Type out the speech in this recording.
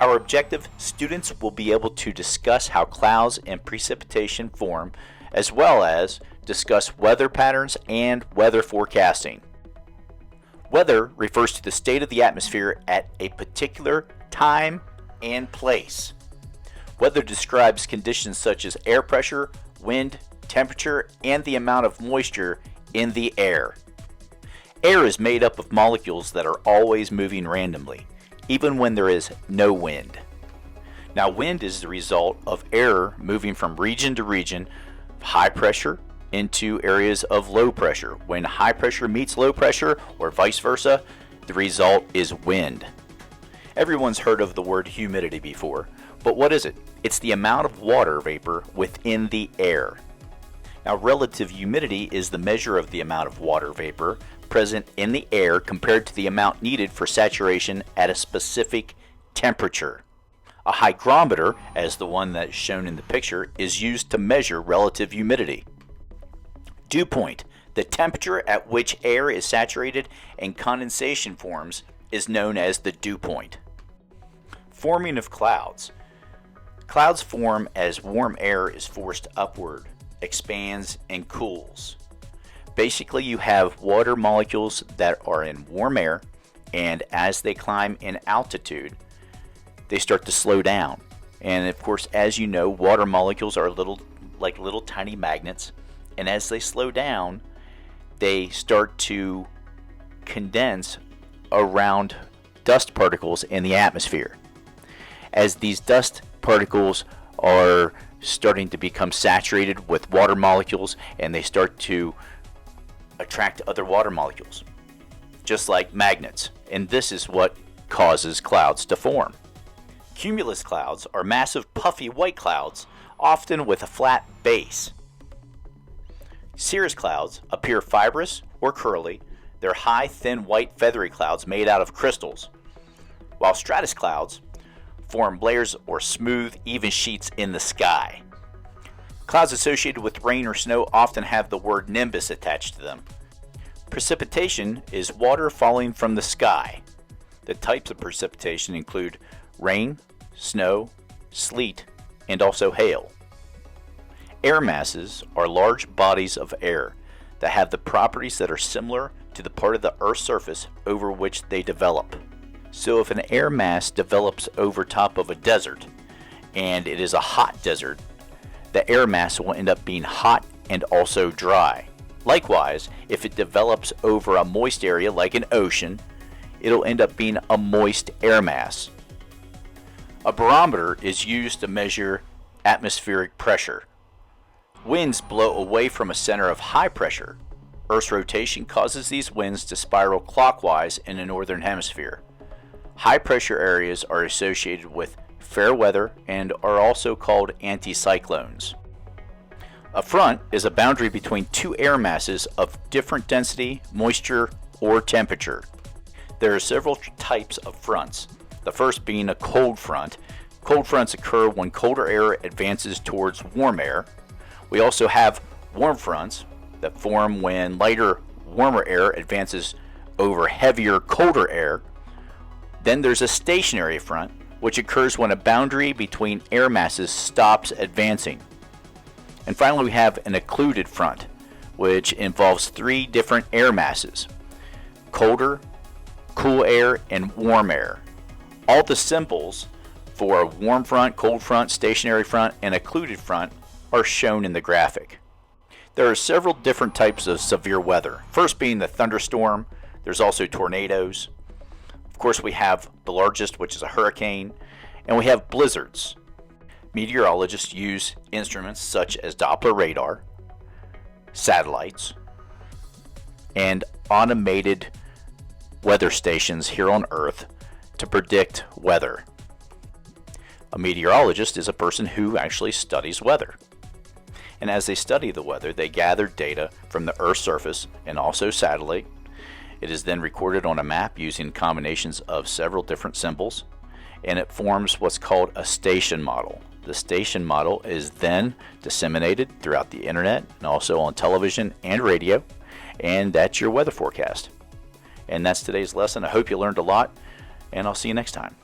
Our objective, students will be able to discuss how clouds and precipitation form, as well as discuss weather patterns and weather forecasting. Weather refers to the state of the atmosphere at a particular time and place. Weather describes conditions such as air pressure, wind, temperature, and the amount of moisture in the air. Air is made up of molecules that are always moving randomly, even when there is no wind. Now, wind is the result of air moving from region to region, high pressure into areas of low pressure. When high pressure meets low pressure, or vice versa, the result is wind. Everyone's heard of the word humidity before, but what is it? It's the amount of water vapor within the air. Now, relative humidity is the measure of the amount of water vapor present in the air compared to the amount needed for saturation at a specific temperature. A hygrometer, as the one that is shown in the picture, is used to measure relative humidity. Dew point, the temperature at which air is saturated and condensation forms, is known as the dew point. Forming of clouds. Clouds form as warm air is forced upward, expands, and cools. Basically, you have water molecules that are in warm air, and as they climb in altitude, they start to slow down. And of course, as you know, water molecules are like little tiny magnets, and as they slow down, they start to condense around dust particles in the atmosphere. As these dust particles are starting to become saturated with water molecules, and they start to attract other water molecules, just like magnets, and this is what causes clouds to form. Cumulus clouds are massive puffy white clouds, often with a flat base. Cirrus clouds appear fibrous or curly. They're high, thin, white, feathery clouds made out of crystals, while stratus clouds form layers or smooth, even sheets in the sky. Clouds associated with rain or snow often have the word nimbus attached to them. Precipitation is water falling from the sky. The types of precipitation include rain, snow, sleet, and also hail. Air masses are large bodies of air that have the properties that are similar to the part of the Earth's surface over which they develop. So if an air mass develops over top of a desert, and it is a hot desert, the air mass will end up being hot and also dry. Likewise, if it develops over a moist area like an ocean, it'll end up being a moist air mass. A barometer is used to measure atmospheric pressure. Winds blow away from a center of high pressure. Earth's rotation causes these winds to spiral clockwise in the northern hemisphere. High pressure areas are associated with fair weather and are also called anticyclones. A front is a boundary between two air masses of different density, moisture, or temperature. There are several types of fronts, the first being a cold front. Cold fronts occur when colder air advances towards warm air. We also have warm fronts that form when lighter, warmer air advances over heavier, colder air. Then there's a stationary front, which occurs when a boundary between air masses stops advancing. And finally, we have an occluded front, which involves three different air masses: colder, cool air, and warm air. All the symbols for a warm front, cold front, stationary front, and occluded front are shown in the graphic. There are several different types of severe weather, first being the thunderstorm. There's also tornadoes. Of course, we have the largest, which is a hurricane, and we have blizzards. Meteorologists use instruments such as Doppler radar, satellites, and automated weather stations here on Earth to predict weather. A meteorologist is a person who actually studies weather. And as they study the weather, they gather data from the Earth's surface and also satellite. It is then recorded on a map using combinations of several different symbols, and it forms what's called a station model. The station model is then disseminated throughout the internet and also on television and radio, and that's your weather forecast. And that's today's lesson. I hope you learned a lot, and I'll see you next time.